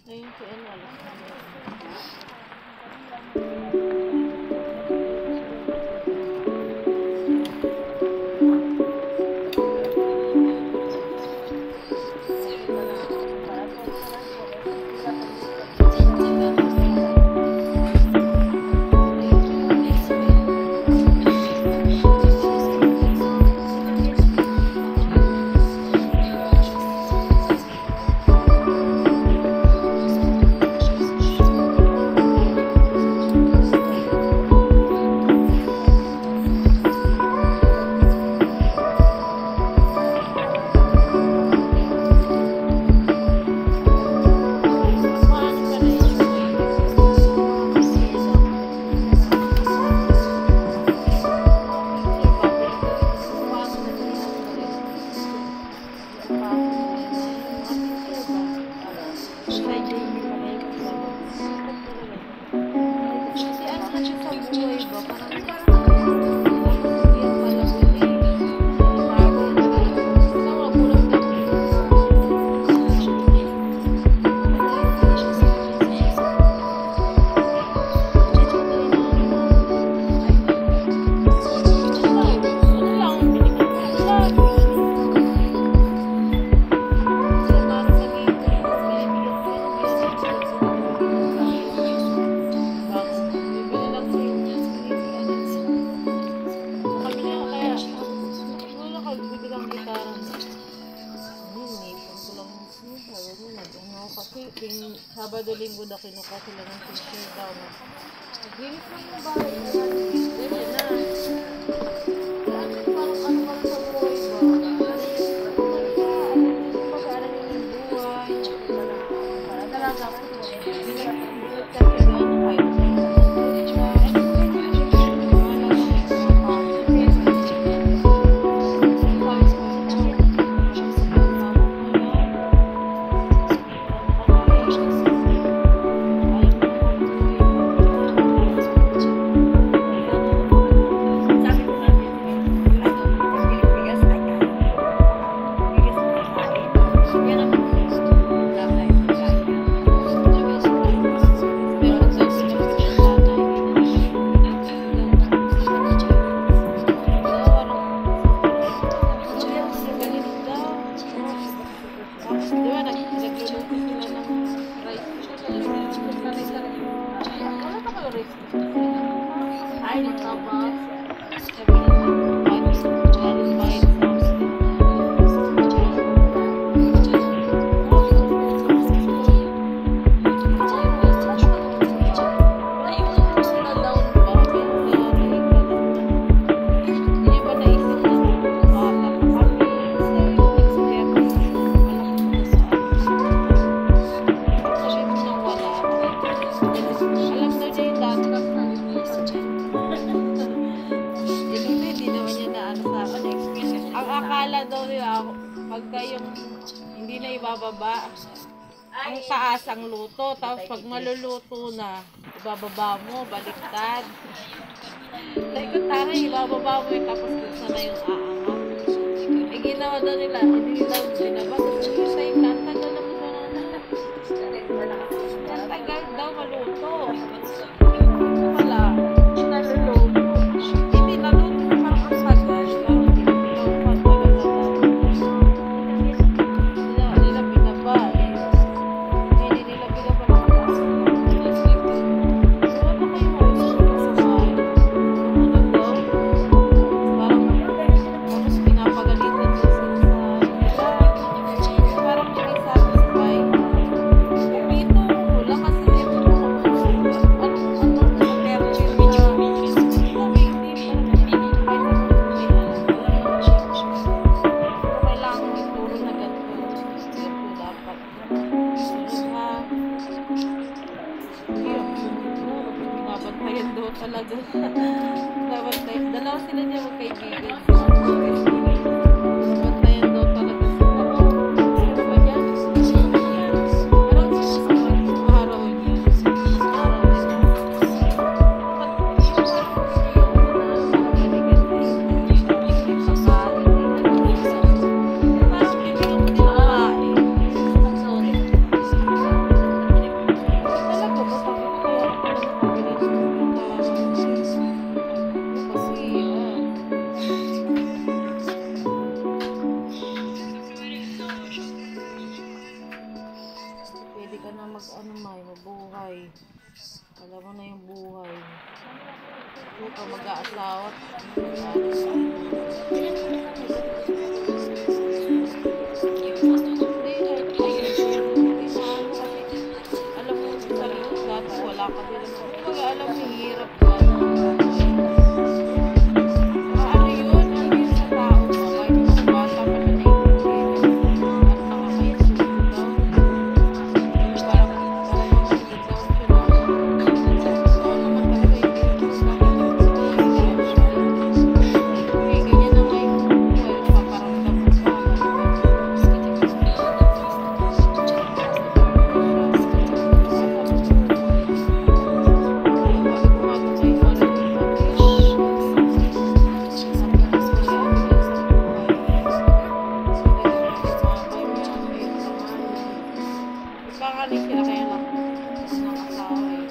Ayun po, ano, alas na. Sabado, linggo na kinuha sila ng picture daw. Naglinis lang yung bahay na ganyan na. Parang ano ba sa buhay ba? Pag-aaral yung buhay. Talaga ako. Binigay kasi ano kayo. Diba, nagluluto sila ng rice ba? Ang taas ang luto. Tapos pag maluluto na, ibababa mo, baliktad. Like ko tayo, ibababa mo tapos gusto na yung aangat. Eh, ginawa daw nila, hindi nila binaba. Sa ilan, tagal naman na. Ang tagal daw maluto. Wala, naluluto. Hindi naluto, parang ang tagal. Nila binaba eh. Hindi nila binaba na kataas. Ano kayo mo? Ano daw? Tapos pinapagalitan na sila sa parang hindi satisfy. Dito, lakas na dito. Kailangan ituro na ganito. Ganito dapat. Binabantayan daw talaga. Binabantayan. Dalawa sila niya magkaibigan. Binabantayan daw talaga sila. Ano ba yan? Parang araw niya. Araw niya. Pwede ka na mag-ano may mabuhay. Alam mo na yung buhay. Huwag ka mag-aasawa. Alam mo, sa rin dati wala ka din. Kung alam mo, hirap ka. Ano yun? Ano yun sa tao? Kahit yung bata pa na at nakakaisuto daw. Pangalit sila kaya lang ng asawa eh.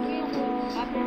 Yung ate